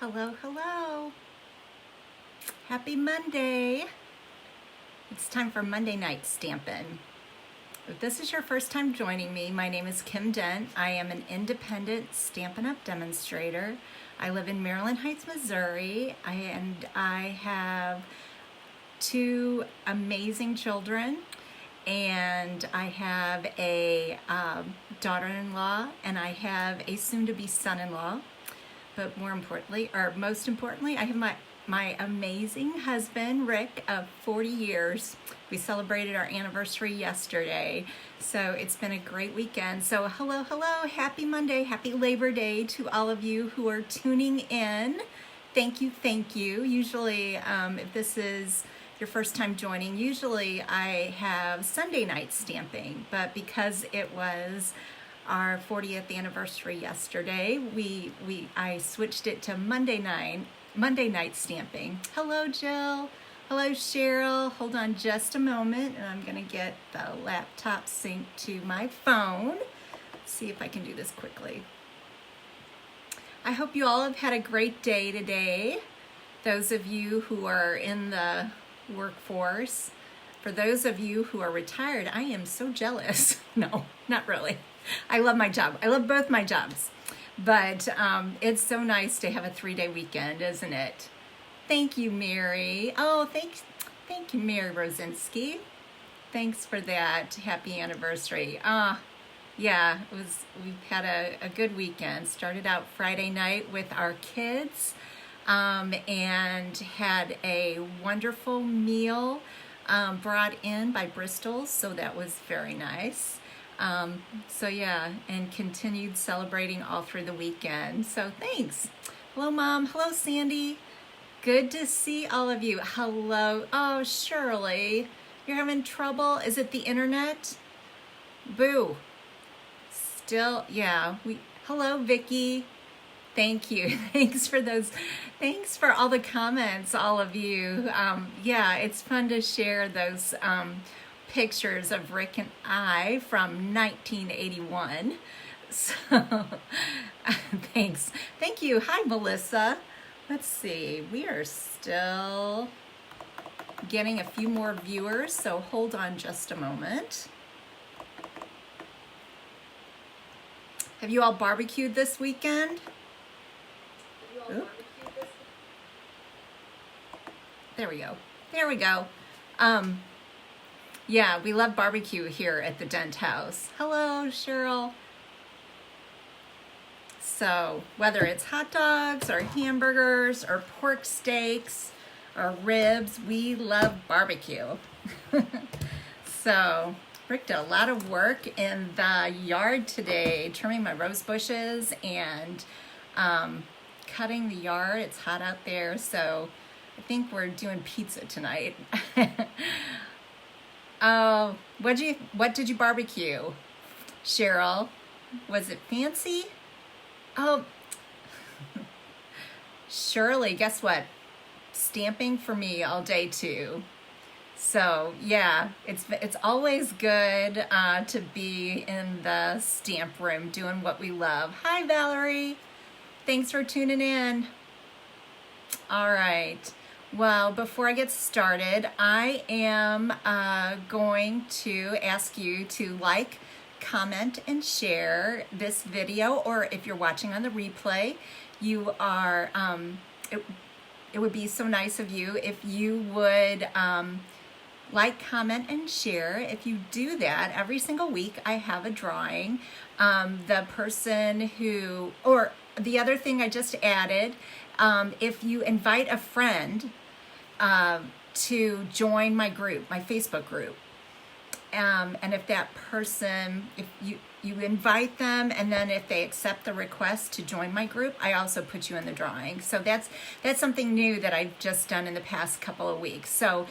Hello, hello. Happy Monday. It's time for Monday night Stampin'. If this is your first time joining me, my name is Kim Dent. I am an independent Stampin' Up demonstrator. I live in Maryland Heights, Missouri, and I have two amazing children, and I have a daughter-in-law, and I have a soon-to-be son-in-law. But most importantly, I have my amazing husband, Rick, of 40 years. We celebrated our anniversary yesterday, so it's been a great weekend. So hello, happy Monday, happy Labor Day to all of you who are tuning in. Thank you. Usually, if this is your first time joining, usually I have Sunday night stamping, but because it was our 40th anniversary yesterday, I switched it to Monday night stamping. Hello, Jill. Hello, Cheryl. Hold on just a moment, and I'm gonna get the laptop synced to my phone. Let's see if I can do this quickly. I hope you all have had a great day today. Those of you who are in the workforce. For those of you who are retired, I am so jealous. No, not really. I love my job. I love both my jobs. But it's so nice to have a 3-day weekend, isn't it? Thank you, Mary. Oh, thank you, Mary Rosinski. Thanks for that. Happy anniversary. Yeah, we've had a good weekend. Started out Friday night with our kids and had a wonderful meal brought in by Bristol, so that was very nice. So yeah, and continued celebrating all through the weekend. So thanks. Hello, Mom. Hello, Sandy. Good to see all of you. Hello. Oh, Shirley, you're having trouble? Is it the internet? Boo. Still, yeah. Hello, Vicky. Thank you. Thanks for all the comments, all of you. Yeah, it's fun to share those pictures of Rick and I from 1981. So, thanks. Thank you. Hi, Melissa. Let's see. We are still getting a few more viewers, so hold on just a moment. Have you all barbecued this weekend? There we go. Yeah, we love barbecue here at the Dent house. Hello, Cheryl. So whether it's hot dogs or hamburgers or pork steaks or ribs, we love barbecue. So Rick did a lot of work in the yard today, trimming my rose bushes and cutting the yard. It's hot out there, so I think we're doing pizza tonight. Oh, what did you barbecue, Cheryl? Was it fancy? Oh, Shirley, guess what? Stamping for me all day too. So yeah, it's always good to be in the stamp room doing what we love. Hi, Valerie. Thanks for tuning in. All right. Well, before I get started, I am going to ask you to like, comment, and share this video, or if you're watching on the replay, you are, it would be so nice of you if you would like, comment, and share. If you do that, every single week I have a drawing. The person who, or the other thing I just added, if you invite a friend to join my group, my Facebook group, and if that person, if you invite them, and then if they accept the request to join my group, I also put you in the drawing. So that's something new that I've just done in the past couple of weeks. So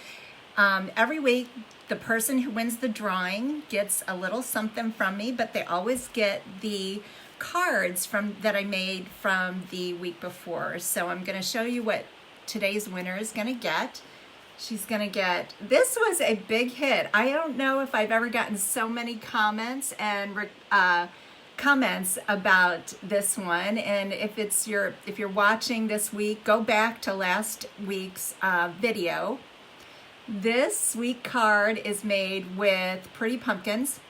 every week, the person who wins the drawing gets a little something from me, but they always get the cards that I made from the week before. So I'm going to show you what today's winner is going to get. She's going to get, this was a big hit. I don't know if I've ever gotten so many comments and comments about this one, and if you're watching this week, go back to last week's video. This sweet card is made with pretty pumpkins.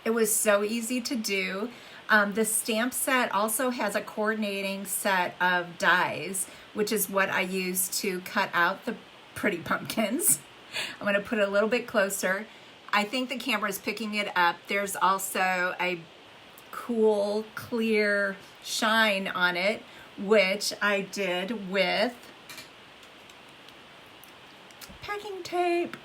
It was so easy to do. The stamp set also has a coordinating set of dies, which is what I use to cut out the pretty pumpkins. I'm going to put it a little bit closer. I think the camera is picking it up. There's also a cool, clear shine on it, which I did with packing tape.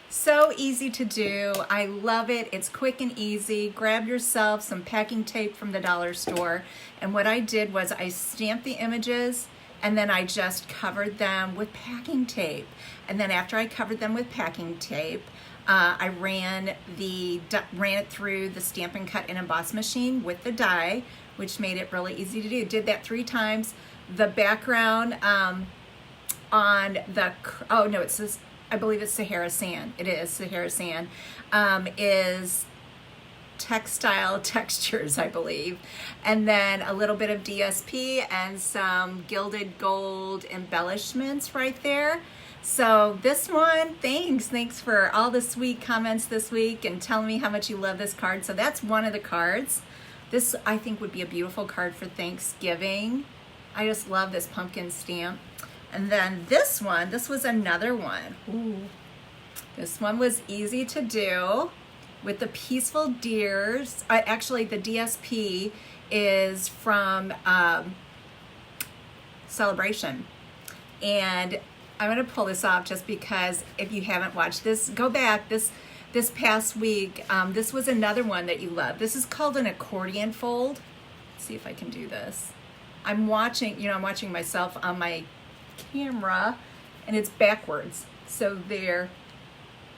So easy to do. I love it. It's quick and easy. Grab yourself some packing tape from the dollar store. And what I did was I stamped the images and then I just covered them with packing tape. And then after I covered them with packing tape, I ran it through the Stampin' Cut and Emboss machine with the die, which made it really easy to do. Did that 3 times. The background on the, oh no, it's this, I believe it's Sahara Sand. It is Sahara Sand. Is textile textures, I believe. And then a little bit of DSP and some gilded gold embellishments right there. So this one, thanks for all the sweet comments this week and telling me how much you love this card. So that's one of the cards. This I think would be a beautiful card for Thanksgiving. I just love this pumpkin stamp. And then this one, this was another one. Ooh. This one was easy to do with the Peaceful Deers. Actually, the DSP is from Celebration. And I'm gonna pull this off just because if you haven't watched this, go back this past week. This was another one that you love. This is called an Accordion Fold. Let's see if I can do this. I'm watching myself on my camera and it's backwards. So there,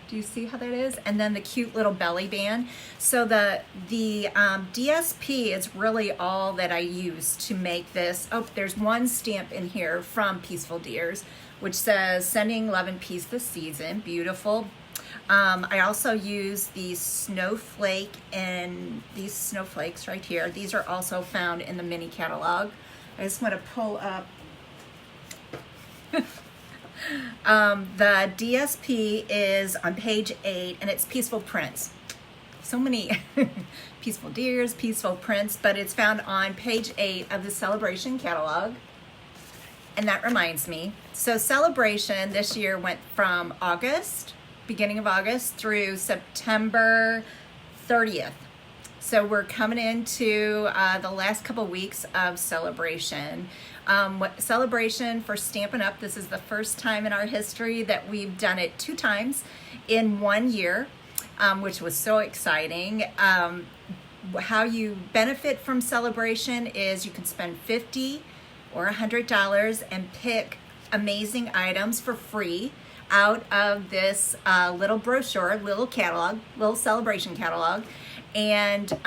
do you see how that is? And then the cute little belly band. So the DSP is really all that I use to make this. Oh, there's one stamp in here from Peaceful Deers, which says sending love and peace this season. Beautiful. I also use these snowflake and these snowflakes right here. These are also found in the mini catalog. I just want to pull up. The DSP is on page 8 and it's Peaceful Prints. So many Peaceful Deers, Peaceful Prints, but it's found on page 8 of the Celebration catalog. And that reminds me, so Celebration this year went from beginning of August through September 30th. So we're coming into the last couple weeks of Celebration. Celebration for Stampin' Up, this is the first time in our history that we've done it 2 times in 1 year, which was so exciting. How you benefit from Celebration is you can spend $50 or $100 and pick amazing items for free out of this little brochure, little catalog, little Celebration catalog. And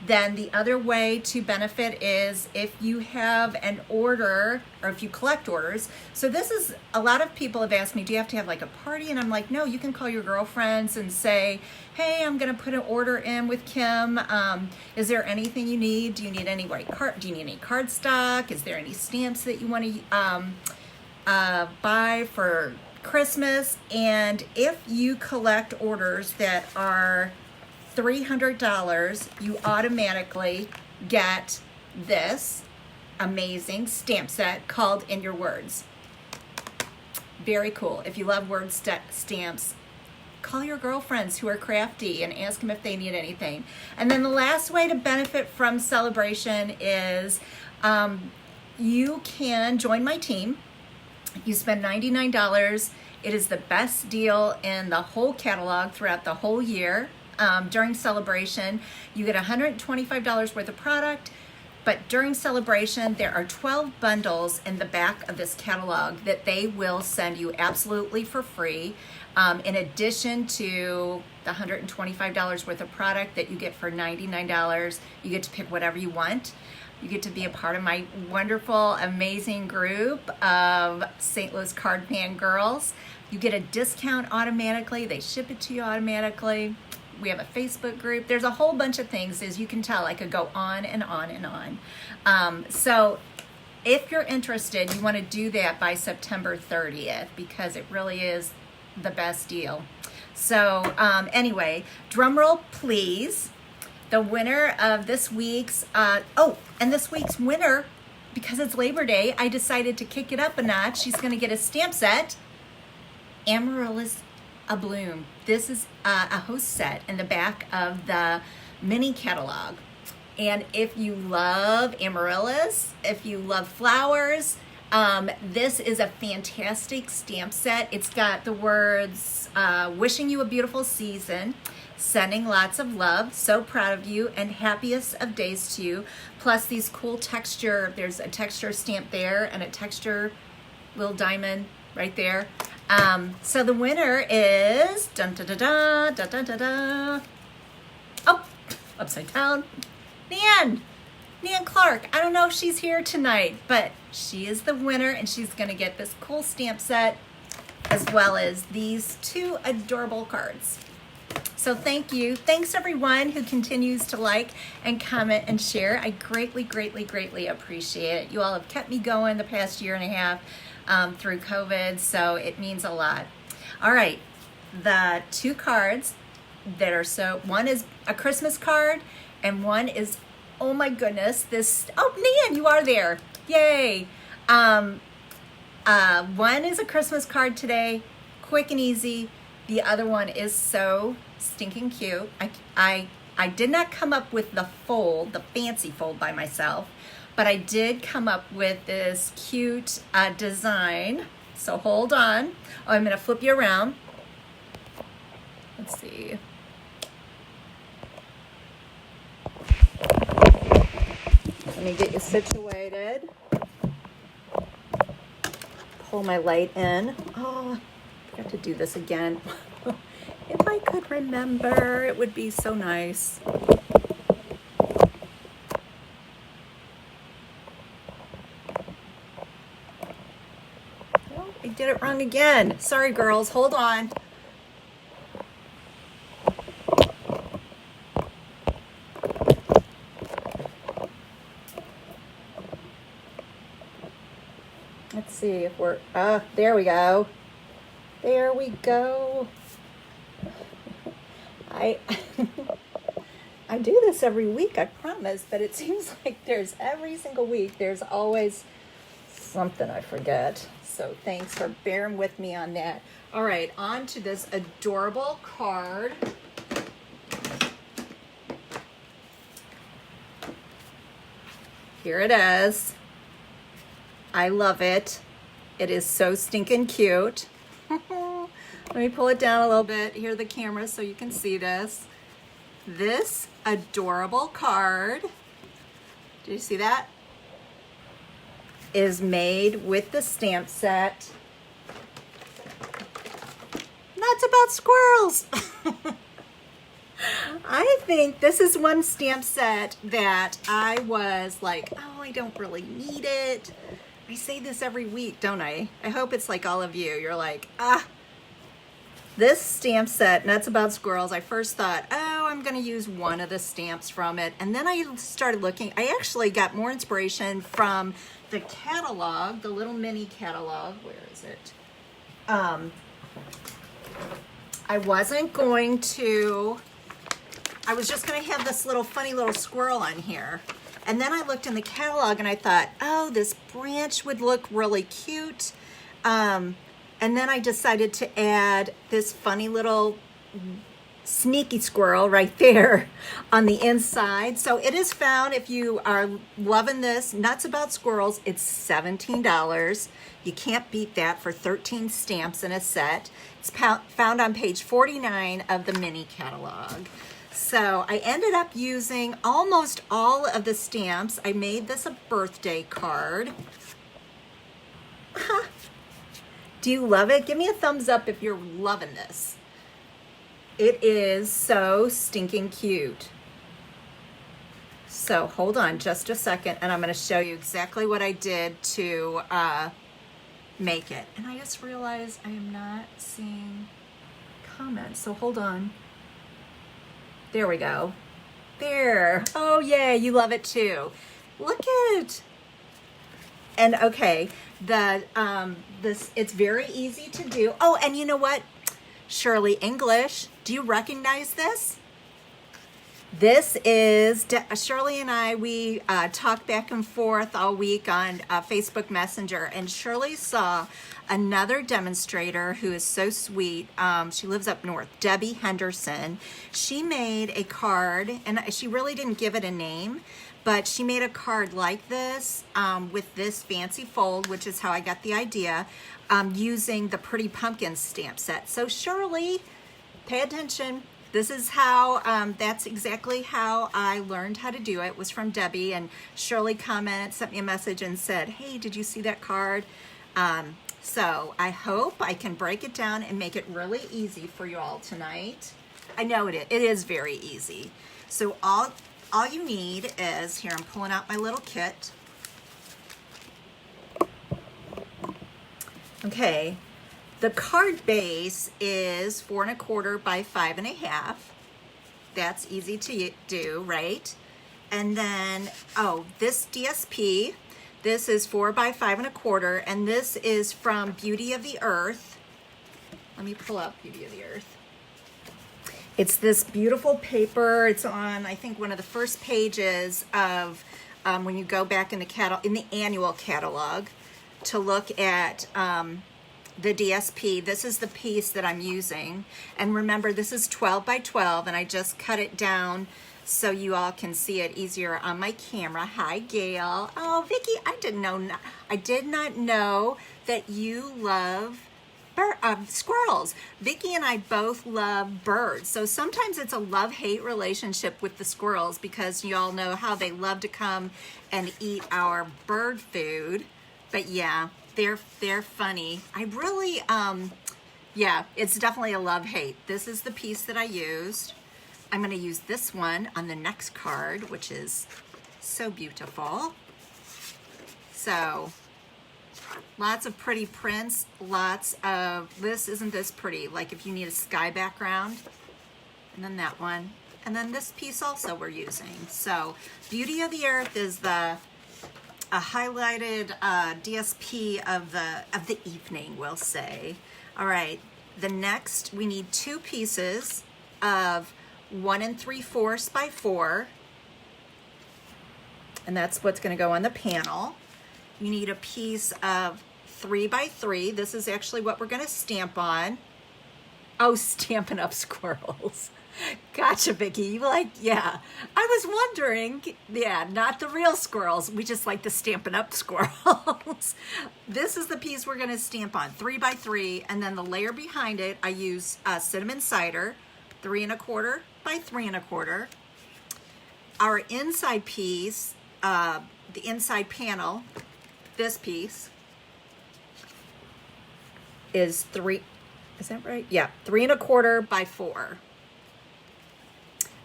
then the other way to benefit is if you have an order or if you collect orders. So this is, a lot of people have asked me, do you have to have like a party? And I'm like, no, you can call your girlfriends and say, hey, I'm going to put an order in with Kim. Is there anything you need? Do you need any white card? Do you need any card stock? Is there any stamps that you want to buy for Christmas? And if you collect orders that are $300, you automatically get this amazing stamp set called In Your Words. Very cool. If you love word stamps, call your girlfriends who are crafty and ask them if they need anything. And then the last way to benefit from Celebration is you can join my team. You spend $99. It is the best deal in the whole catalog throughout the whole year. During Celebration, you get $125 worth of product, but during Celebration, there are 12 bundles in the back of this catalog that they will send you absolutely for free. In addition to the $125 worth of product that you get for $99, you get to pick whatever you want. You get to be a part of my wonderful, amazing group of St. Louis Card Pan girls. You get a discount automatically. They ship it to you automatically. We have a Facebook group. There's a whole bunch of things. As you can tell, I could go on and on and on. So if you're interested, you want to do that by September 30th because it really is the best deal. So anyway, drum roll please. The winner of this week's, and this week's winner, because it's Labor Day, I decided to kick it up a notch. She's going to get a stamp set. Amaryllis A Bloom. This is a host set in the back of the mini catalog. And if you love amaryllis, if you love flowers, this is a fantastic stamp set. It's got the words, wishing you a beautiful season, sending lots of love, so proud of you, and happiest of days to you. Plus these cool texture, there's a texture stamp there and a texture little diamond right there. So the winner is, dun da da da, da da da da. Oh, upside down. Nan Clark. I don't know if she's here tonight, but she is the winner, and she's gonna get this cool stamp set as well as these two adorable cards. So thank you. Thanks everyone who continues to like and comment and share. I greatly, greatly, greatly appreciate it. You all have kept me going the past year and a half through COVID, so it means a lot. All right, the two cards that are one is a Christmas card and one is, oh my goodness, Nan, you are there. Yay. One is a Christmas card today, quick and easy. The other one is so stinking cute. I did not come up with the fold, the fancy fold by myself, but I did come up with this cute design. So hold on. Oh, I'm gonna flip you around. Let's see. Let me get you situated. Pull my light in. Oh, I got to do this again. If I could remember, it would be so nice. Oh, I did it wrong again. Sorry, girls. Hold on. Let's see if we're, there we go. There we go. I do this every week, I promise, but it seems like every single week, there's always something I forget. So thanks for bearing with me on that. All right, on to this adorable card. Here it is. I love it. It is so stinking cute. Let me pull it down a little bit. Here the camera so you can see this. This adorable card, do you see that? Is made with the stamp set. Nuts About Squirrels. I think this is one stamp set that I was like, oh, I don't really need it. I say this every week, don't I? I hope it's like all of you. You're like, this stamp set, Nuts About Squirrels, I first thought, oh, I'm gonna use one of the stamps from it. And then I started looking. I actually got more inspiration from the catalog, the little mini catalog. Where is it? I was just gonna have this little funny little squirrel on here. And then I looked in the catalog and I thought, oh, this branch would look really cute. And then I decided to add this funny little sneaky squirrel right there on the inside. So it is found, if you are loving this, Nuts About Squirrels, it's $17. You can't beat that for 13 stamps in a set. It's found on page 49 of the mini catalog. So I ended up using almost all of the stamps. I made this a birthday card. Do you love it? Give me a thumbs up if you're loving this. It is so stinking cute. So hold on just a second and I'm going to show you exactly what I did to make it. And I just realized I am not seeing comments, so hold on. There we go. There. Oh yeah, you love it too. Look at it. And okay, it's very easy to do. Oh, and you know what? Shirley English, do you recognize this? This is, Shirley and I, we talked back and forth all week on Facebook Messenger, and Shirley saw another demonstrator who is so sweet. She lives up north, Debbie Henderson. She made a card, and she really didn't give it a name, but she made a card like this with this fancy fold, which is how I got the idea, using the Pretty Pumpkins stamp set. So Shirley, pay attention. This is how, that's exactly how I learned how to do it, was from Debbie. And Shirley commented, sent me a message and said, hey, did you see that card? So I hope I can break it down and make it really easy for you all tonight. I know it is very easy. So all you need is, here I'm pulling out my little kit. Okay. The card base is 4 1/4 by 5 1/2. That's easy to do, right? And then, oh, this DSP, this is 4 by 5 1/4, and this is from Beauty of the Earth. Let me pull up Beauty of the Earth. It's this beautiful paper. It's on, I think, one of the first pages of when you go back in the annual catalog to look at the DSP. This is the piece that I'm using. And remember, this is 12 by 12, and I just cut it down so you all can see it easier on my camera. Hi, Gail. Oh, Vicki, I did not know that you love squirrels. Vicki and I both love birds. So sometimes it's a love-hate relationship with the squirrels, because you all know how they love to come and eat our bird food. But yeah, they're funny. I really, yeah, it's definitely a love-hate. This is the piece that I used. I'm going to use this one on the next card, which is so beautiful. So, lots of pretty prints, lots of, isn't this pretty? Like if you need a sky background, and then that one. And then this piece also we're using. So, Beauty of the Earth is a highlighted DSP of the evening, we'll say. All right, the next, we need 2 pieces of 1 3/4 by 4, and that's what's going to go on the panel. You need a piece of 3 by 3. This is actually what we're going to stamp on. Oh, Stampin' Up squirrels. Gotcha, Vicki. You like, yeah. I was wondering, yeah, not the real squirrels. We just like the Stampin' Up squirrels. This is the piece we're going to stamp on, 3 by 3, and then the layer behind it, I use cinnamon cider, 3 1/4 by 3 1/4. Our inside piece, the inside panel, this piece is 3. Is that right? Yeah, 3 1/4 by 4.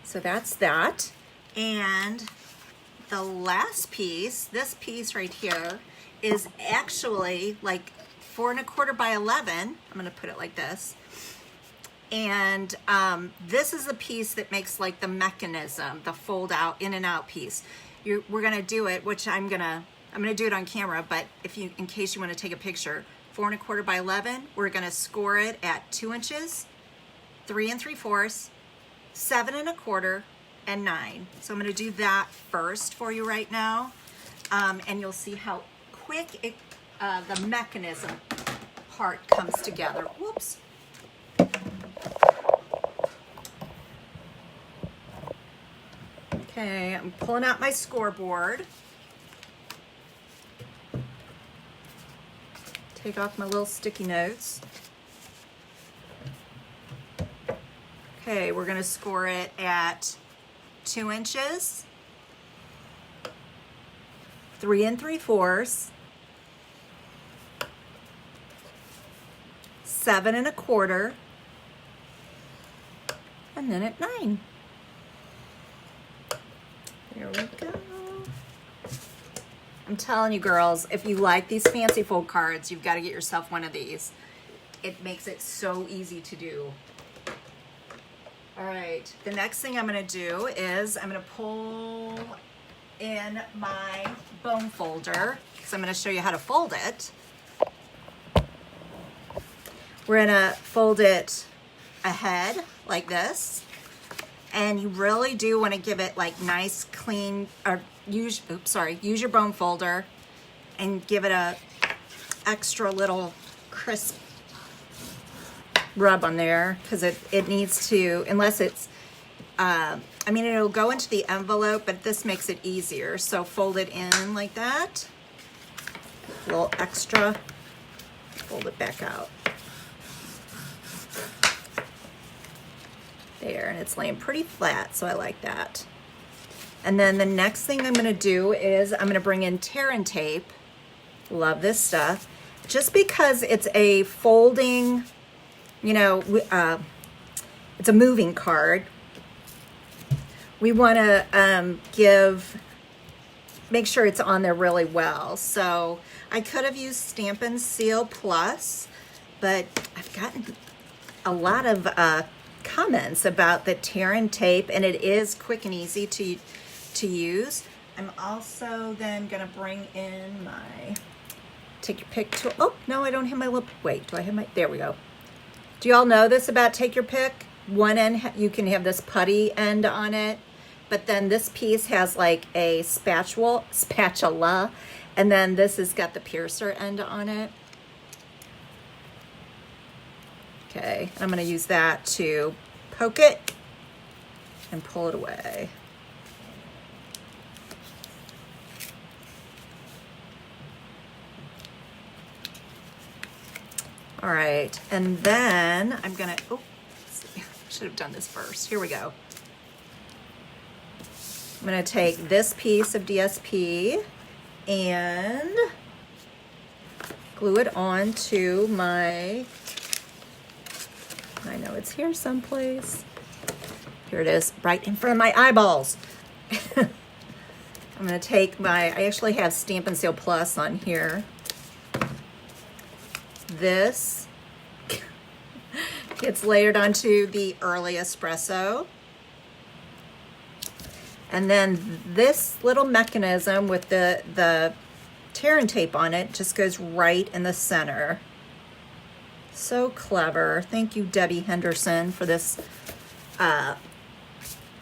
So that's that. And the last piece, this piece right here, is actually like 4 1/4 by 11. I'm going to put it like this. And this is the piece that makes like the mechanism, the fold out, in and out piece. We're going to do it, which I'm going to do it on camera, but in case you want to take a picture, 4 1/4 by 11, we're going to score it at 2 inches, 3 3/4, 7 1/4, and 9. So I'm going to do that first for you right now, and you'll see how quick the mechanism part comes together. Whoops. Okay, I'm pulling out my scoreboard. Take off my little sticky notes. Okay, we're going to score it at 2 inches, 3 3/4, 7 1/4, and then at 9. There we go. I'm telling you, girls, if you like these fancy fold cards, you've got to get yourself one of these. It makes it so easy to do. All right, the next thing I'm gonna do is I'm gonna pull in my bone folder because I'm gonna show you how to fold it. We're gonna fold it ahead like this, and you really do want to give it like nice clean, or use your bone folder and give it a extra little crisp rub on there, because it needs to, unless it's I mean, it'll go into the envelope, but this makes it easier. So fold it in like that, a little extra, fold it back out. There, and it's laying pretty flat, so I like that. And then the next thing I'm gonna do is I'm gonna bring in tear and tape. Love this stuff. Just because it's a folding, you know, it's a moving card, we wanna make sure it's on there really well. So I could have used Stampin' Seal Plus, but I've gotten a lot of comments about the tear and tape, and it is quick and easy to use. I'm also then gonna bring in my take your pick tool. Oh no, I don't have my little, wait, do I have my, there we go. Do y'all know this about take your pick? One end, you can have this putty end on it, but then this piece has like a spatula, and then this has got the piercer end on it. Okay, I'm gonna use that to poke it and pull it away. All right, and then I'm gonna, oh, let's see, I should have done this first. Here we go. I'm gonna take this piece of DSP and glue it onto my, I know it's here someplace. Here it is, right in front of my eyeballs. I'm gonna take my, I actually have Stampin' Seal Plus on here. This gets layered onto the early espresso. And then this little mechanism with the tear and tape on it just goes right in the center. So clever. Thank you, Debbie Henderson, for this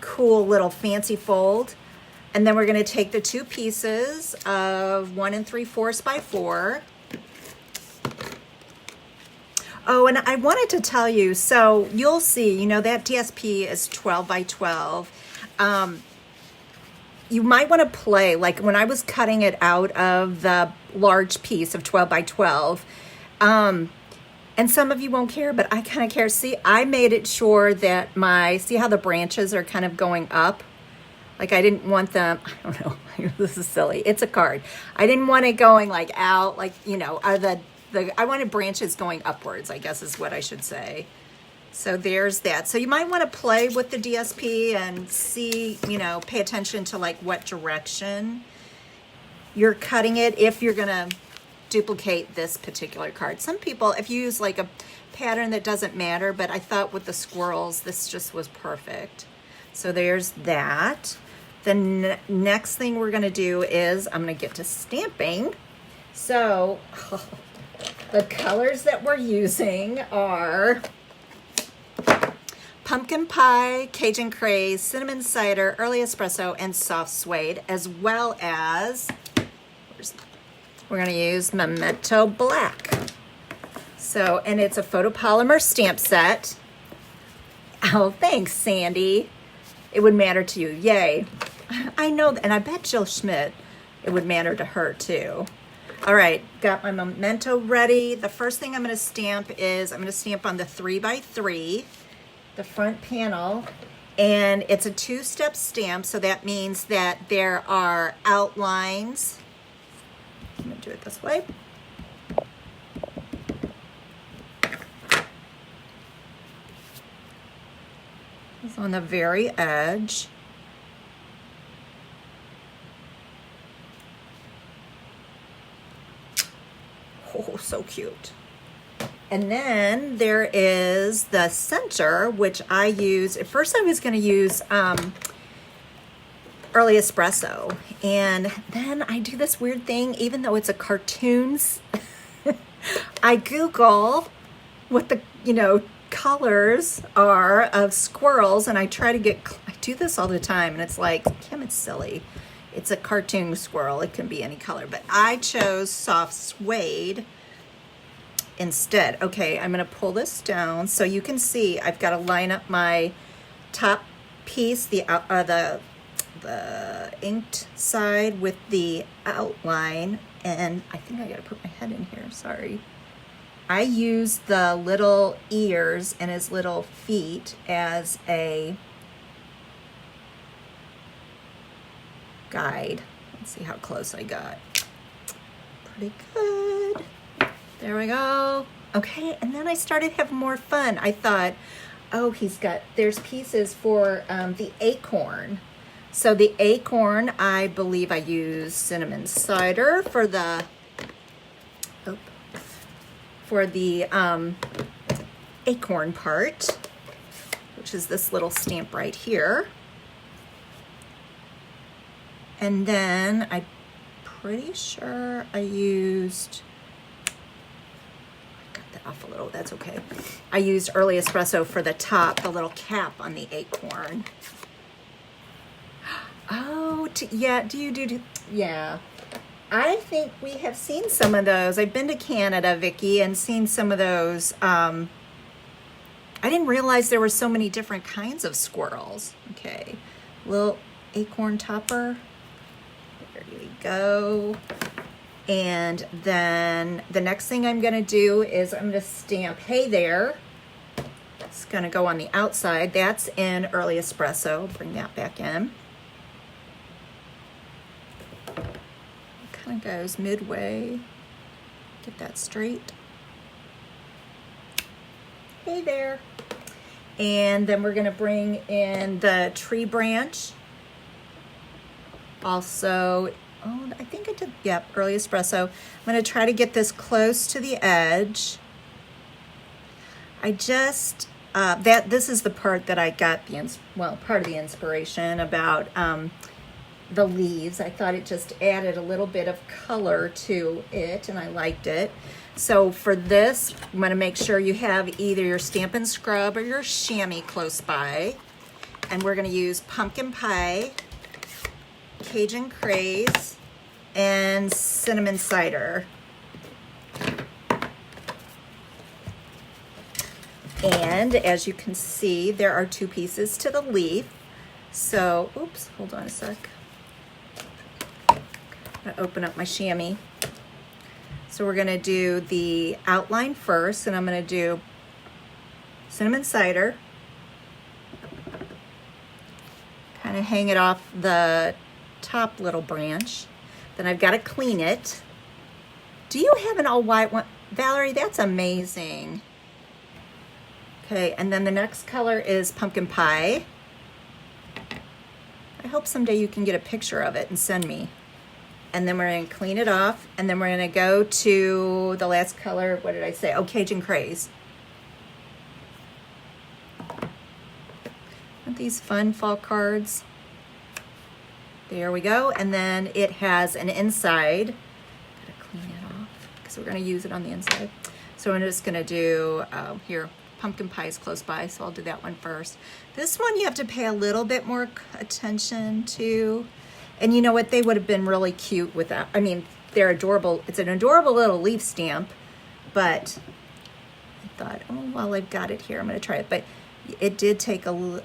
cool little fancy fold. And then we're gonna take the two pieces of 1 3/4 by 4. Oh, and I wanted to tell you, so you'll see, you know, that DSP is 12 by 12. You might want to play, like when I was cutting it out of the large piece of 12 by 12, and some of you won't care, but I kind of care. See, I made it sure that see how the branches are kind of going up? Like I didn't want them, I don't know, this is silly. It's a card. I didn't want it going like out, like, you know, I wanted branches going upwards, I guess is what I should say. So there's that. So you might want to play with the DSP and see, you know, pay attention to like what direction you're cutting it if you're going to duplicate this particular card. Some people, if you use like a pattern that doesn't matter, but I thought with the squirrels, this just was perfect. So there's that. The next thing we're going to do is I'm going to get to stamping. So the colors that we're using are pumpkin pie, Cajun craze, cinnamon cider, early espresso, and soft suede, as well as we're going to use Memento Black. So, and it's a photopolymer stamp set. Oh, thanks, Sandy. It would matter to you. Yay. I know, and I bet Jill Schmidt, it would matter to her too. All right, got my Memento ready. The first thing I'm going to stamp is I'm going to stamp on the 3 by 3, the front panel, and it's a 2-step stamp, so that means that there are outlines. I'm going to do it this way. It's on the very edge. Oh, so cute. And then there is the center, which I use. At first I was going to use Early Espresso. And then I do this weird thing, even though it's a cartoons, I Google what the, colors are of squirrels, and I try to I do this all the time, and it's like, Kim, it's silly. It's a cartoon squirrel. It can be any color, but I chose soft suede instead. Okay, I'm gonna pull this down so you can see I've got to line up my top piece, the inked side with the outline, and I think I gotta put my head in here, sorry. I use the little ears and his little feet as a guide. Let's see how close I got. Pretty good. There we go. Okay, and then I started having more fun. I thought, oh, there's pieces for the acorn. So the acorn, I believe I use cinnamon cider for the acorn part, which is this little stamp right here. And then I'm pretty sure I used, I got that off a little, that's okay. I used Early Espresso for the top, the little cap on the acorn. Oh, yeah, yeah. I think we have seen some of those. I've been to Canada, Vicki, and seen some of those. I didn't realize there were so many different kinds of squirrels. Okay, little acorn topper. There we go. And then the next thing I'm gonna do is I'm gonna stamp Hey There. It's gonna go on the outside. That's in Early Espresso. Bring that back in. Kind of goes midway. Get that straight. Hey there. And then we're gonna bring in the tree branch. Also, oh, I think I did, yep, Early Espresso. I'm gonna try to get this close to the edge. I just, this is the part that I got part of the inspiration about the leaves. I thought it just added a little bit of color to it, and I liked it. So for this, I'm gonna make sure you have either your Stampin' Scrub or your chamois close by. And we're gonna use pumpkin pie, Cajun craze, and cinnamon cider. And as you can see, there are two pieces to the leaf. So, oops, hold on a sec. I'm gonna open up my chamois. So we're gonna do the outline first, and I'm gonna do cinnamon cider. Kind of hang it off the top little branch. Then I've got to clean it. Do you have an all white one? Valerie, that's amazing. Okay, and then the next color is pumpkin pie. I hope someday you can get a picture of it and send me. And then we're going to clean it off, and then we're going to go to the last color. What did I say? Oh, Cajun Craze. Aren't these fun fall cards? There we go. And then it has an inside. Gotta clean it off because we're going to use it on the inside. So I'm just going to do here. Pumpkin pie is close by, so I'll do that one first. This one you have to pay a little bit more attention to. And you know what? They would have been really cute without, I mean, they're adorable. It's an adorable little leaf stamp, but I thought, oh, well, I've got it here. I'm going to try it. But it did take a little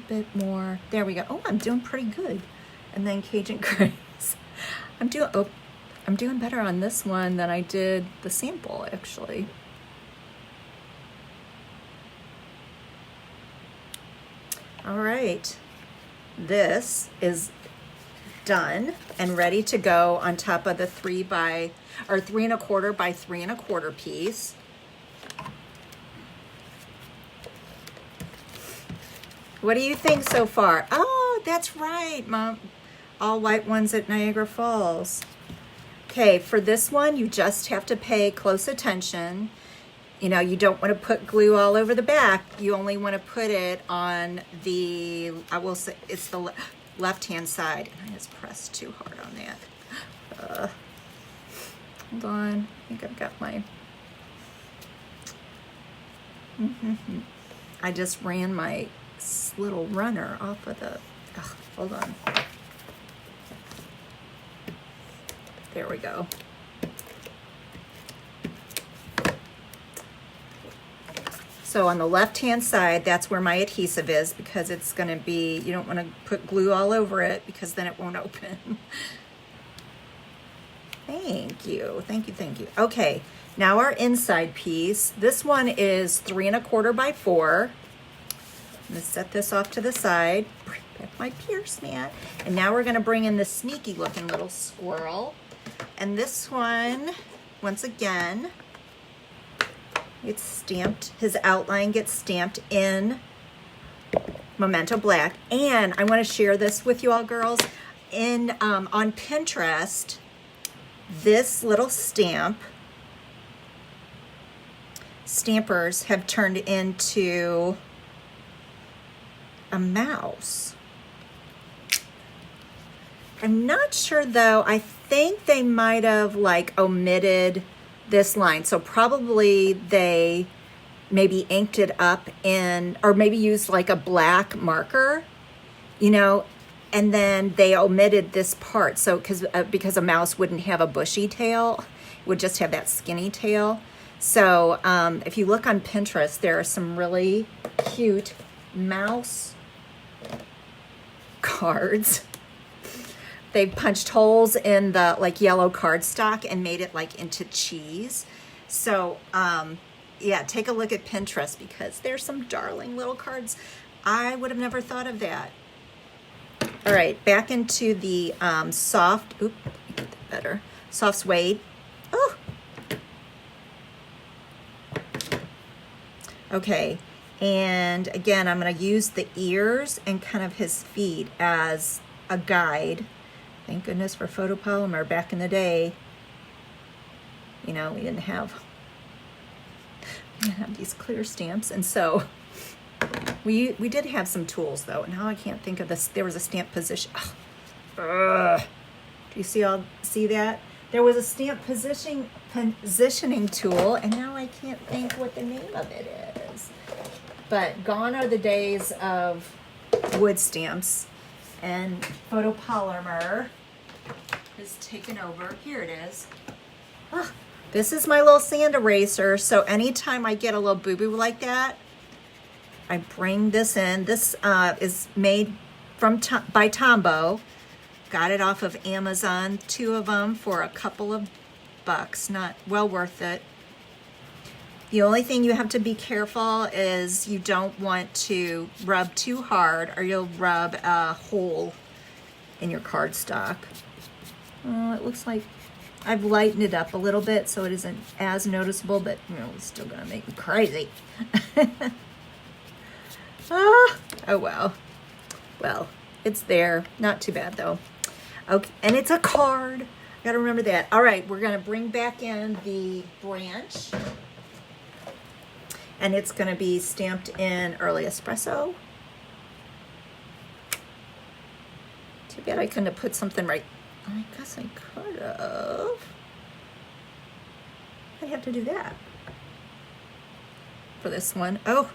bit more. There we go. Oh, I'm doing pretty good. And then Cajun Craze. I'm doing better on this one than I did the sample, actually. All right. This is done and ready to go on top of the 3 1/4 by 3 1/4 piece. What do you think so far? Oh, that's right, Mom. All white ones at Niagara Falls. Okay, for this one, you just have to pay close attention. You know, you don't want to put glue all over the back. You only want to put it on the, I will say, it's the left-hand side. And I just pressed too hard on that. Hold on, I think I've got my, I just ran my little runner off of the, hold on. There we go. So on the left-hand side, that's where my adhesive is, because it's gonna be, you don't wanna put glue all over it because then it won't open. Thank you, thank you, thank you. Okay, now our inside piece. This one is 3 1/4 by 4. I'm gonna set this off to the side, bring back my pierce mat. And now we're gonna bring in this sneaky looking little squirrel. And this one, once again, it's stamped, his outline gets stamped in Memento Black. And I want to share this with you all, girls. On Pinterest, this little stampers have turned into a mouse. I'm not sure though. I think they might have like omitted this line. So probably they maybe inked it up in, or maybe used like a black marker, you know, and then they omitted this part. So because a mouse wouldn't have a bushy tail, it would just have that skinny tail. So if you look on Pinterest, there are some really cute mouse cards. They punched holes in the like yellow cardstock and made it like into cheese. So yeah, take a look at Pinterest because there's some darling little cards. I would have never thought of that. All right, back into the soft, oop, let me get that better. Soft suede. Oh. Okay, and again, I'm gonna use the ears and kind of his feet as a guide. Thank goodness for photopolymer. Back in the day, you know, we didn't have these clear stamps, and so we did have some tools though. Now I can't think of this. There was a stamp position. Do you see that? There was a stamp positioning tool, and now I can't think what the name of it is. But gone are the days of wood stamps. And photopolymer is taken over. Here it is. This is my little sand eraser. So anytime I get a little boo-boo like that, I bring this in. This is made by Tombow. Got it off of Amazon. 2 of them for a couple of bucks. Not well worth it. The only thing you have to be careful is you don't want to rub too hard or you'll rub a hole in your cardstock. It looks like I've lightened it up a little bit so it isn't as noticeable, but you know, it's still gonna make me crazy. Oh well. Well, it's there. Not too bad though. Okay, and it's a card. Gotta remember that. All right, we're gonna bring back in the branch. And it's going to be stamped in Early Espresso. Too bad I couldn't have put something right. I guess I could have. I have to do that for this one. Oh,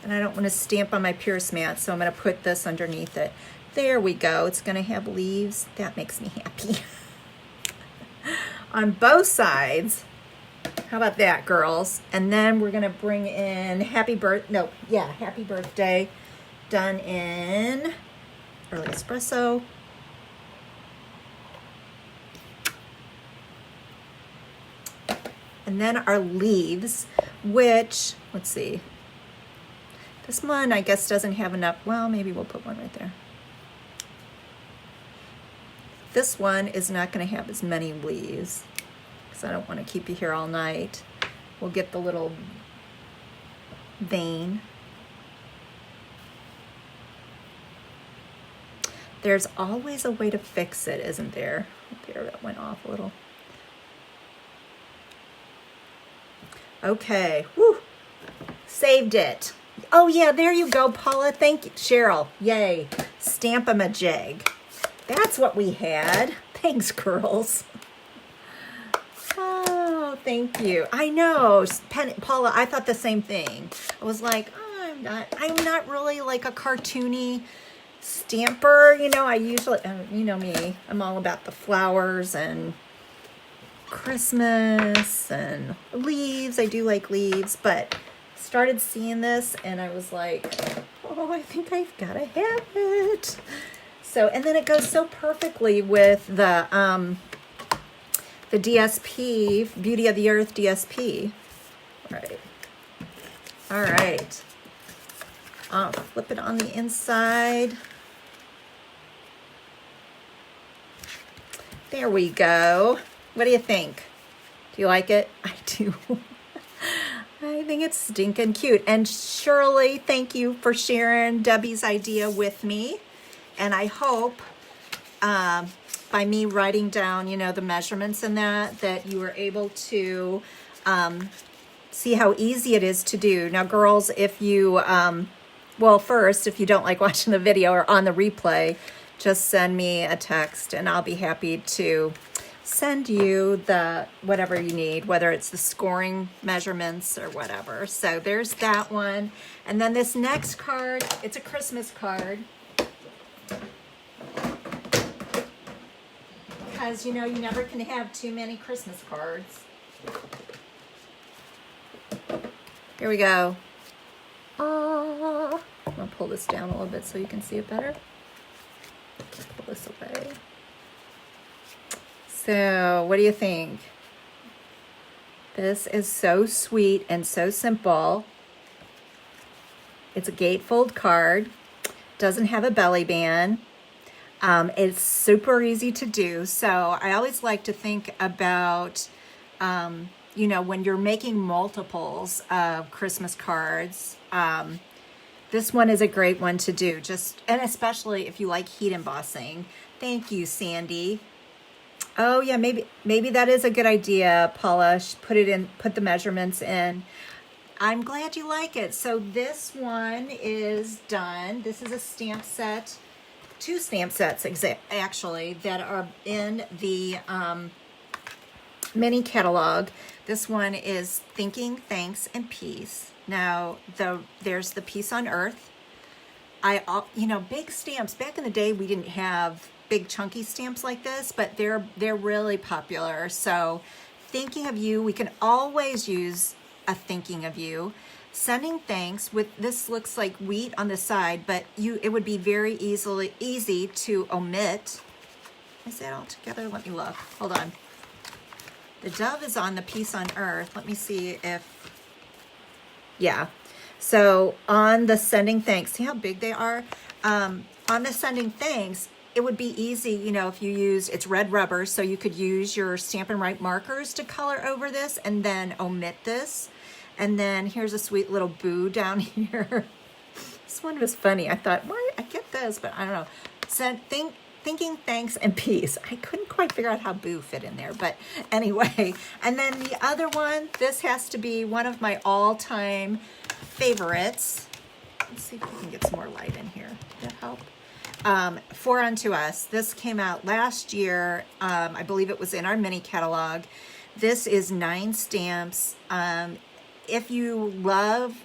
and I don't want to stamp on my pierce mat, so I'm going to put this underneath it. There we go. It's going to have leaves. That makes me happy. On both sides. How about that, girls? And then we're gonna bring in Happy Birthday, done in Early Espresso. And then our leaves, which, let's see. This one, I guess, doesn't have enough. Well, maybe we'll put one right there. This one is not gonna have as many leaves. I don't want to keep you here all night. We'll get the little vein. There's always a way to fix it, isn't there? There, that went off a little. Okay, whew, saved it. Oh yeah, there you go, Paula. Thank you, Cheryl. Yay, Stamp-A-Ma-Jig. That's what we had. Thanks, girls. Oh, thank you. I know, Paula. I thought the same thing. I was like, oh, I'm not really like a cartoony stamper. You know, I usually, you know me. I'm all about the flowers and Christmas and leaves. I do like leaves, but started seeing this and I was like, oh, I think I've got to have it. So, and then it goes so perfectly with the DSP, Beauty of the Earth DSP. Right. All right. I'll flip it on the inside. There we go. What do you think? Do you like it? I do. I think it's stinking cute. And Shirley, thank you for sharing Debbie's idea with me. And I hope by me writing down, you know, the measurements in that you were able to see how easy it is to do. Now, girls, if you, well, first, if you don't like watching the video or on the replay, just send me a text and I'll be happy to send you the whatever you need, whether it's the scoring measurements or whatever. So there's that one. And then this next card, it's a Christmas card. Because, you know, you never can have too many Christmas cards. Here we go. I'm going to pull this down a little bit so you can see it better. Pull this away. So, what do you think? This is so sweet and so simple. It's a gatefold card. Doesn't have a belly band. It's super easy to do. So I always like to think about, you know, when you're making multiples of Christmas cards, this one is a great one to do. And especially if you like heat embossing. Thank you, Sandy. Oh yeah, maybe that is a good idea, Paula. Put the measurements in. I'm glad you like it. So this one is done. This is a stamp set. 2 stamp sets actually that are in the mini catalog. This one is Thinking, Thanks, and Peace. Now there's the Peace on Earth. You know, big stamps. Back in the day, we didn't have big chunky stamps like this, but they're really popular. So Thinking of You, we can always use a Thinking of You. Sending thanks with this looks like wheat on the side, but it would be very easy to omit. Is that all together? Let me look. Hold on. The dove is on the Peace on Earth. Let me see if, yeah. So on the sending thanks, see how big they are? On the sending thanks, it would be easy, you know, if you use, it's red rubber, so you could use your Stampin' Write markers to color over this and then omit this. And then here's a sweet little boo down here. This one was funny. I thought, why? I get this, but I don't know. Thinking, Thanks, and Peace. I couldn't quite figure out how boo fit in there, but anyway. And then the other one, this has to be one of my all-time favorites. Let's see if we can get some more light in here. Did that help? For Unto Us. This came out last year. I believe it was in our mini catalog. This is 9 stamps. If you love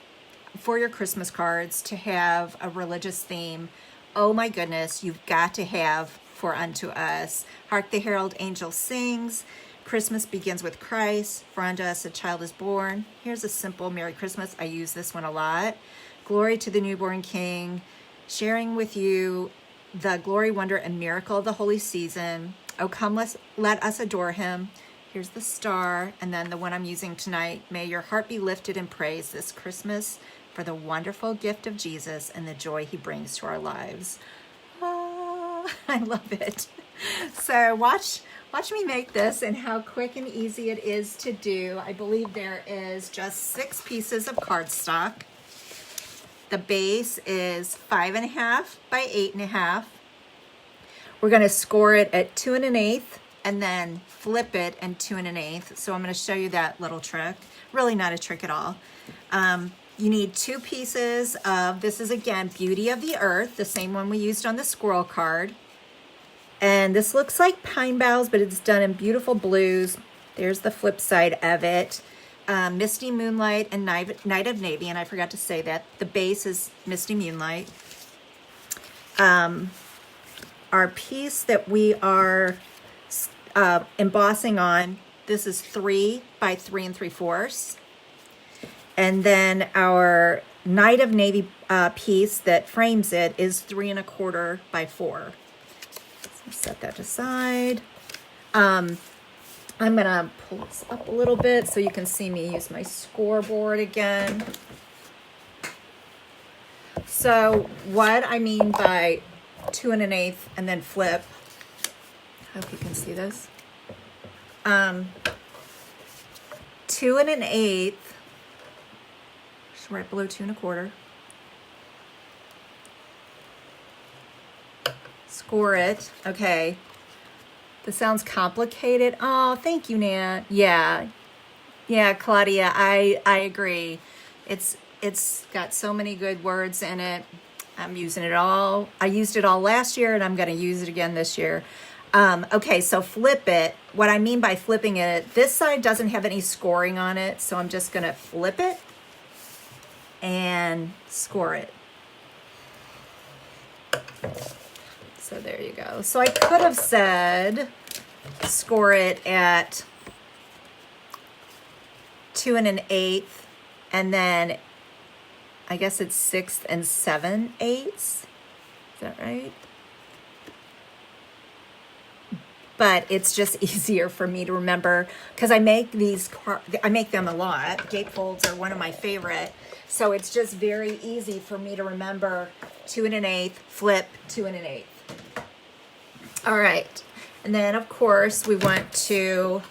for your Christmas cards to have a religious theme, oh my goodness, you've got to have For Unto Us. Hark the Herald Angel Sings. Christmas Begins with Christ. For unto us a child is born. Here's a simple Merry Christmas. I use this one a lot. Glory to the Newborn King. Sharing with you the glory, wonder, and miracle of the holy season. Oh, come, let us adore him. Here's the star, and then the one I'm using tonight. May your heart be lifted in praise this Christmas for the wonderful gift of Jesus and the joy he brings to our lives. Oh, I love it. So watch me make this and how quick and easy it is to do. I believe there is just 6 pieces of cardstock. The base is 5.5 by 8.5. we're going to score it at 2 1/8 and then flip it and 2 1/8. So I'm going to show you that little trick. Really not a trick at all. You need 2 pieces of, this is again, Beauty of the Earth, the same one we used on the squirrel card. And this looks like pine boughs, but it's done in beautiful blues. There's the flip side of it. Misty Moonlight and Night of Navy, and I forgot to say that. The base is Misty Moonlight. Our piece that we are embossing on, this is 3 by 3 3/4. And then our Night of Navy piece that frames it is 3 1/4 by 4. So set that aside. I'm gonna pull this up a little bit so you can see me use my scoreboard again. So what I mean by 2 1/8 and then flip, I hope you can see this. 2 1/8, right below 2 1/4. Score it. Okay. This sounds complicated. Oh, thank you, Nat. Yeah, Claudia, I agree. It's got so many good words in it. I'm using it all. I used it all last year, and I'm going to use it again this year. Okay, so flip it. What I mean by flipping it, this side doesn't have any scoring on it, so I'm just going to flip it and score it. So there you go. So I could have said score it at 2 1/8, and then I guess it's 6 7/8. Is that right? But it's just easier for me to remember because I make them a lot. Gatefolds are one of my favorite. So it's just very easy for me to remember 2 1/8, flip 2 1/8. All right. And then of course we want to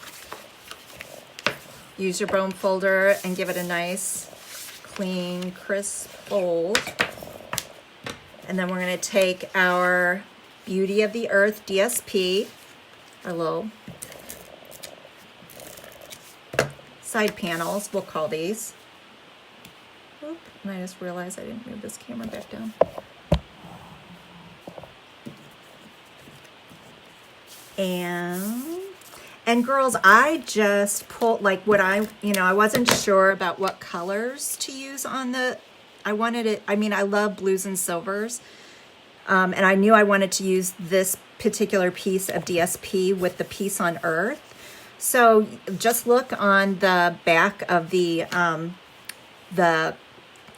use your bone folder and give it a nice, clean, crisp fold. And then we're going to take our Beauty of the Earth DSP, our little side panels, we'll call these. Oop, and I just realized I didn't move this camera back down. And girls, I just pulled like what I wasn't sure about what colors to use on the, I love blues and silvers. And I knew I wanted to use this particular piece of DSP with the piece on Earth. So just look on the back of the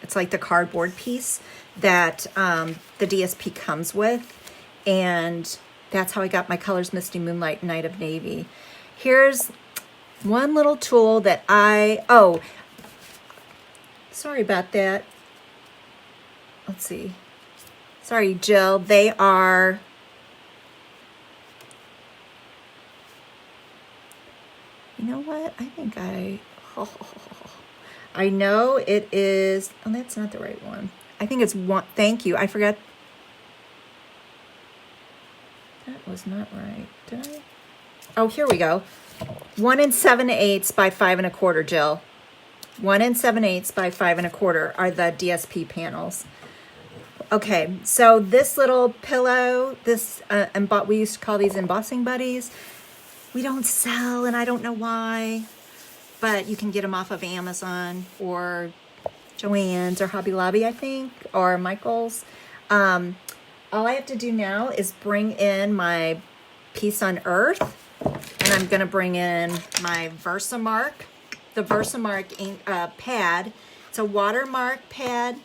it's like the cardboard piece that the DSP comes with. And that's how I got my colors, Misty Moonlight, Night of Navy. Here's one little tool that sorry about that. Let's see. Sorry, Jill. They are, you know what? I think I know it is, oh, that's not the right one. I think it's one, thank you. I forgot. That was not right, did I? Oh, here we go. 1 7/8 by 5 1/4, Jill. 1 7/8 by 5 1/4 are the DSP panels. Okay, so this little pillow, this we used to call these embossing buddies. We don't sell, and I don't know why, but you can get them off of Amazon or Joann's or Hobby Lobby, I think, or Michael's. All I have to do now is bring in my piece on Earth, and I'm going to bring in my Versamark, the Versamark ink pad. It's a watermark pad.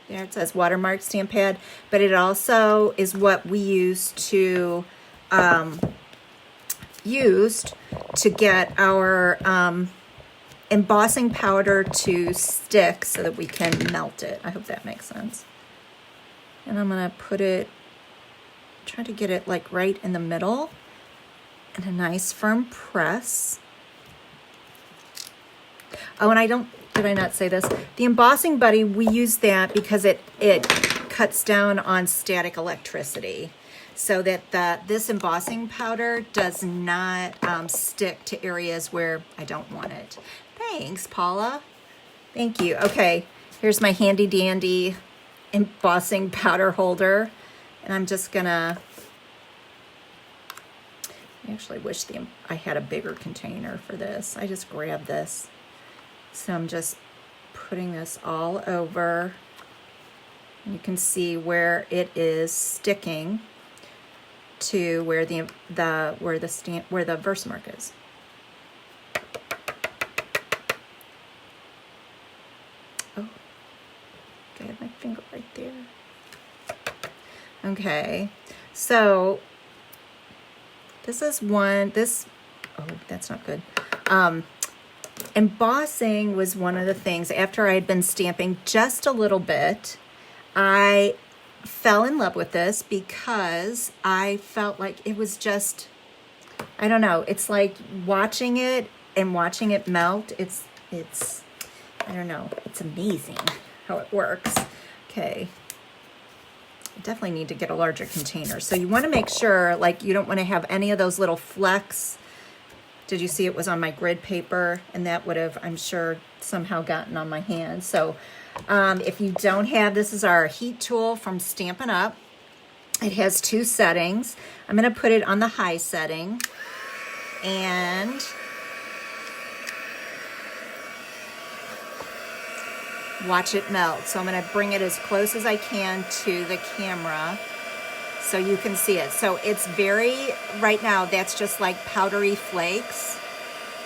There it says watermark stamp pad, but it also is what we used to get our embossing powder to stick so that we can melt it. I hope that makes sense. And I'm going to put it, try to get it like right in the middle and a nice firm press. Oh, and did I not say this? The embossing buddy, we use that because it cuts down on static electricity. so that this embossing powder does not stick to areas where I don't want it. Thanks, Paula. Thank you. Okay, here's my handy dandy embossing powder holder. And I'm just gonna, I actually wish I had a bigger container for this. I just grabbed this. So I'm just putting this all over. You can see where it is sticking to where the Versamark is. Oh, I have my finger right there. Okay, so this is oh, that's not good. Embossing was one of the things, after I had been stamping just a little bit, I fell in love with this because I felt like it was just, I don't know, it's like watching it and watching it melt. It's, I don't know, it's amazing how it works. Okay. I definitely need to get a larger container. So you want to make sure, like, you don't want to have any of those little flecks. Did you see it was on my grid paper? And that would have, I'm sure, somehow gotten on my hand. So if you don't have, this is our heat tool from Stampin' Up. It has 2 settings. I'm going to put it on the high setting. And watch it melt. So I'm going to bring it as close as I can to the camera so you can see it. So it's very, right now, that's just like powdery flakes.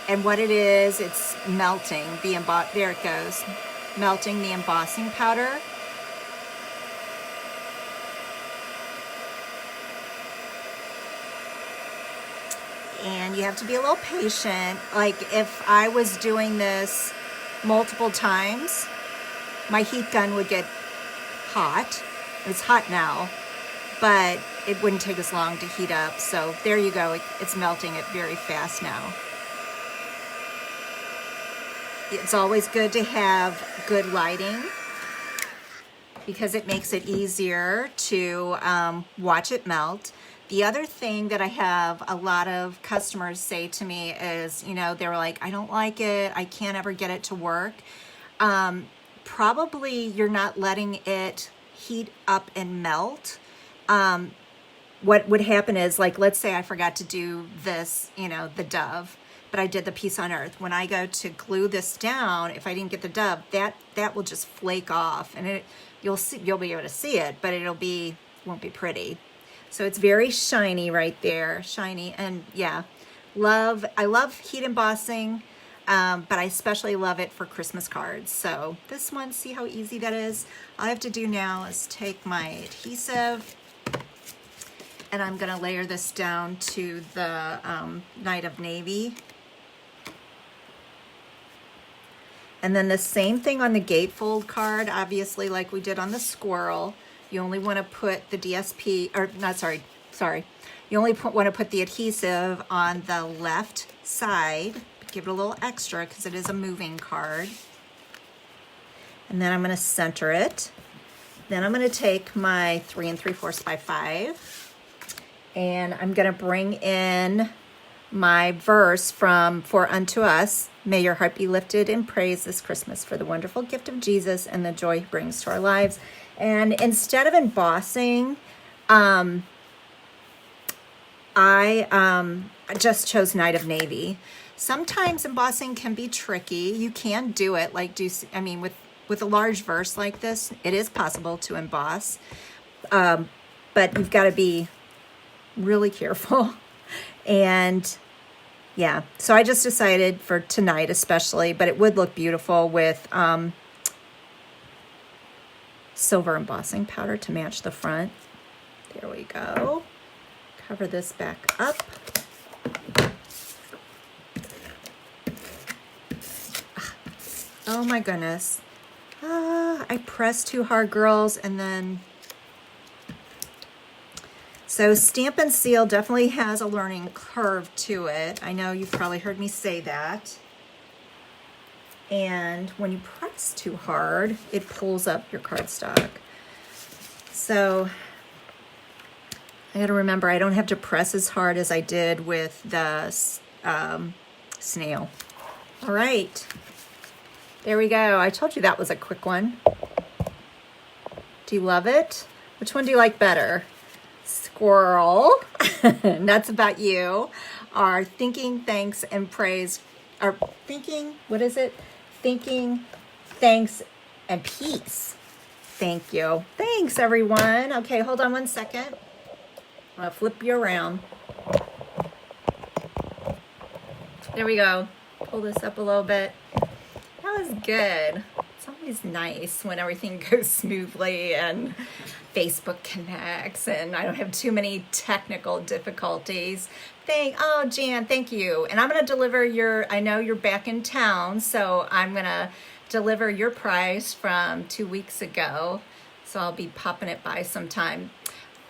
And what it is, it's melting there it goes, melting the embossing powder. And you have to be a little patient. Like if I was doing this multiple times, my heat gun would get hot. It's hot now, but it wouldn't take as long to heat up. So there you go, it's melting it very fast now. It's always good to have good lighting because it makes it easier to watch it melt. The other thing that I have a lot of customers say to me is, you know, they're like, I don't like it, I can't ever get it to work. Probably you're not letting it heat up and melt. What would happen is, like, let's say I forgot to do this, you know, the dove, but I did the piece on earth. When I go to glue this down, if I didn't get the dove, that will just flake off, and you'll be able to see it, but won't be pretty. So it's very shiny right there, shiny, and yeah, I love heat embossing. But I especially love it for Christmas cards. So this one, see how easy that is? All I have to do now is take my adhesive and I'm gonna layer this down to the Night of Navy. And then the same thing on the gatefold card, obviously, like we did on the squirrel. You only wanna put the DSP, or not, sorry. You only wanna put the adhesive on the left side. Give it a little extra because it is a moving card. And then I'm going to center it. Then I'm going to take my 3 3/4 by 5 and I'm going to bring in my verse from For Unto Us. May your heart be lifted in praise this Christmas for the wonderful gift of Jesus and the joy he brings to our lives. And instead of embossing, I just chose Night of Navy. Sometimes embossing can be tricky. You can do it, with a large verse like this, it is possible to emboss, but you've got to be really careful. And yeah, so I just decided for tonight especially, but it would look beautiful with silver embossing powder to match the front. There we go. Cover this back up. Oh my goodness. I pressed too hard, girls, and then... So Stampin' Seal definitely has a learning curve to it. I know you've probably heard me say that. And when you press too hard, it pulls up your cardstock. So I gotta remember, I don't have to press as hard as I did with the snail. All right, there we go. I told you that was a quick one. Do you love it? Which one do you like better? Squirrel, and that's about you, are thinking, thanks, and praise, are thinking, what is it? Thinking, thanks, and peace. Thank you. Thanks, everyone. Okay, hold on one second. I'm gonna flip you around. There we go. Pull this up a little bit. That was good. It's always nice when everything goes smoothly and Facebook connects and I don't have too many technical difficulties. Oh, Jan, thank you. And I'm going to deliver I know you're back in town, so I'm going to deliver your prize from 2 weeks ago. So I'll be popping it by sometime.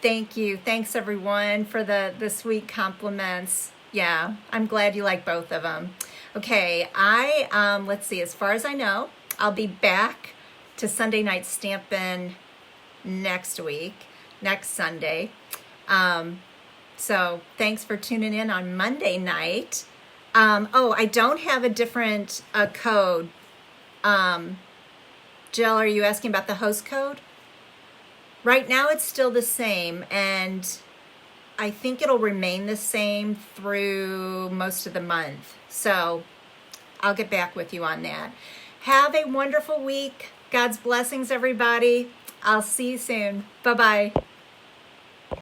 Thank you. Thanks, everyone, for the sweet compliments. Yeah, I'm glad you like both of them. Okay, let's see, as far as I know, I'll be back to Sunday Night Stampin' next Sunday. So thanks for tuning in on Monday night. I don't have a different code. Jill, are you asking about the host code? Right now it's still the same, and I think it'll remain the same through most of the month. So I'll get back with you on that. Have a wonderful week. God's blessings, everybody. I'll see you soon. Bye-bye.